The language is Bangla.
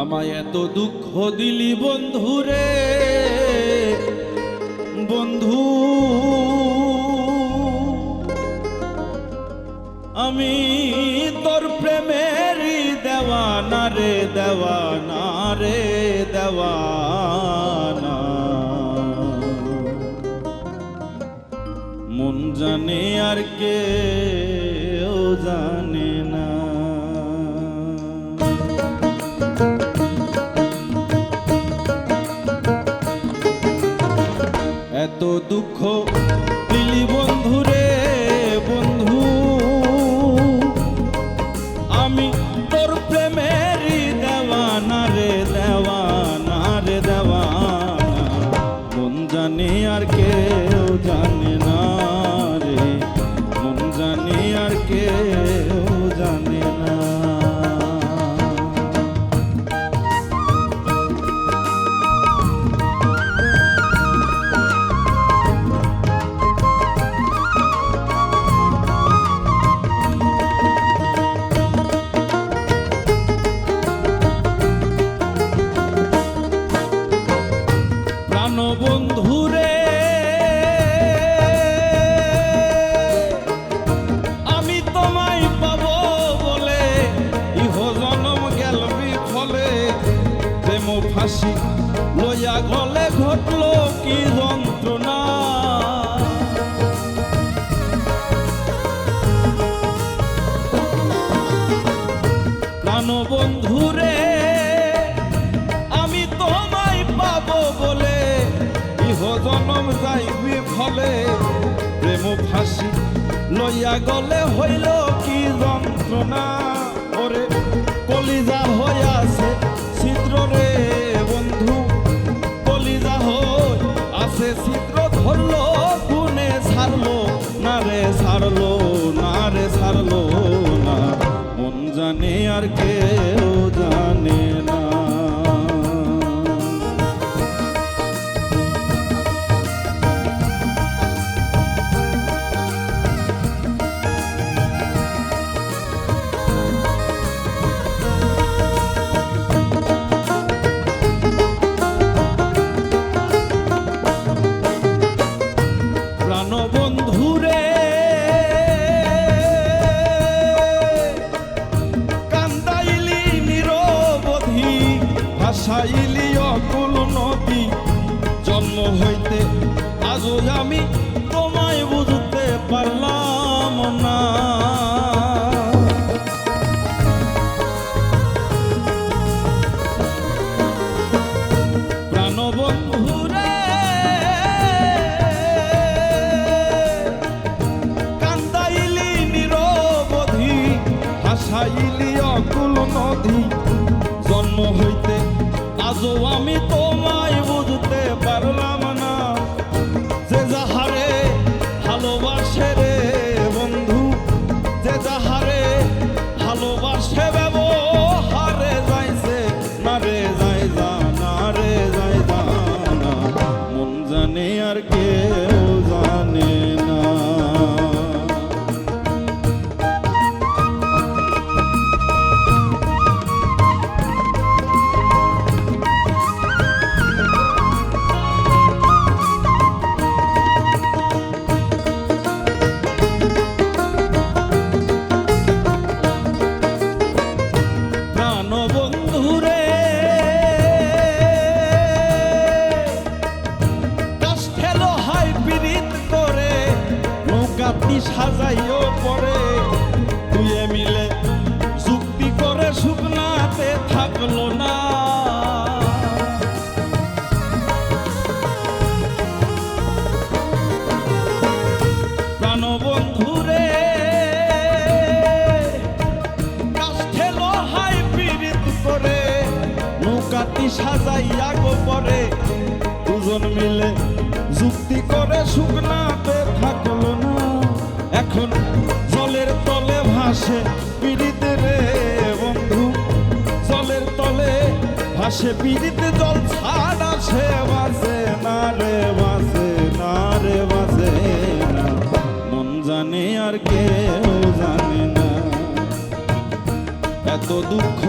আমায় এত দুঃখ দিলি বন্ধু রে বন্ধু, আমি তোর প্রেমেরই দেওয়ানা রে দেওয়ানা রে দেওয়ানা। মন জানে আর কেউ জানে না। এত দুঃখ দিলি বন্ধু রে বন্ধু, আমি তোর প্রেমেরই দেওয়ানা রে দেওয়ানা রে দেওয়ানা। মন জানে আর কেউ জানে না রে, মন জানে আর কেউ জানে না। বন্ধুরে আমি তোমায় পাবো বলে ইহ জনম গেল বিফলে, প্রেম ফাঁসি লইয়া গলে ঘটলো কি যন্ত্রণা। প্রাণ বন্ধুরে আমি তোমায় পাবো বলে জনম যাইবি ফলে, প্রেম ফাঁসি লইয়া গলে হইল কি যন্ত্রণা। ওরে কলিজা হইয়াছে ছিদ্র রে বন্ধু, কলিজা হই আছে ছিদ্র ধরলো গুনে ছাড়লো না রে ছাড়লো না রে ছাড়লো না। মন জানে আর কেউ জানে না। বন্ধুরে কান্দাইলি নিরবধি, ভাসাইলি অকুল নদী। জন্ম হইতে আজও আমি তোমায় বুঝতে পারলাম না। প্রাণ বন্ধুরে ভাসাইলি অকুল নদী। জন্ম হইতে আজও আমি তোমায় বুঝতে পারলাম না। যে যাহারে ভালোবাসে রে বন্ধু, যে যাহারে ভালোবাসে ব্যবহারে যাইছে না রে যাই জানা রে যাই জানা। মন জানে আর কেউ জানে না। বন্ধুরে কাষ্ঠে লোহায় পীড়িত করে নৌকাটি সাজাইও পরে, দুয়ে মিলে চুক্তি করে শুকনাতে থাকলো না। প্রাণ বন্ধুরে নৌকাটি সাজাইয়া গো পরে, দুজন মিলে যুক্তি করে শুকনাতে থাকলো না। এখন জলের তলে ভাসে পীড়িতে রে বন্ধু, জলের তলে ভাসে পীড়িতে। জল ছাড়া সে বাসে না রে বাসে না রে বাসে না। মন জানে আর কেউ জানে না। এত দুঃখ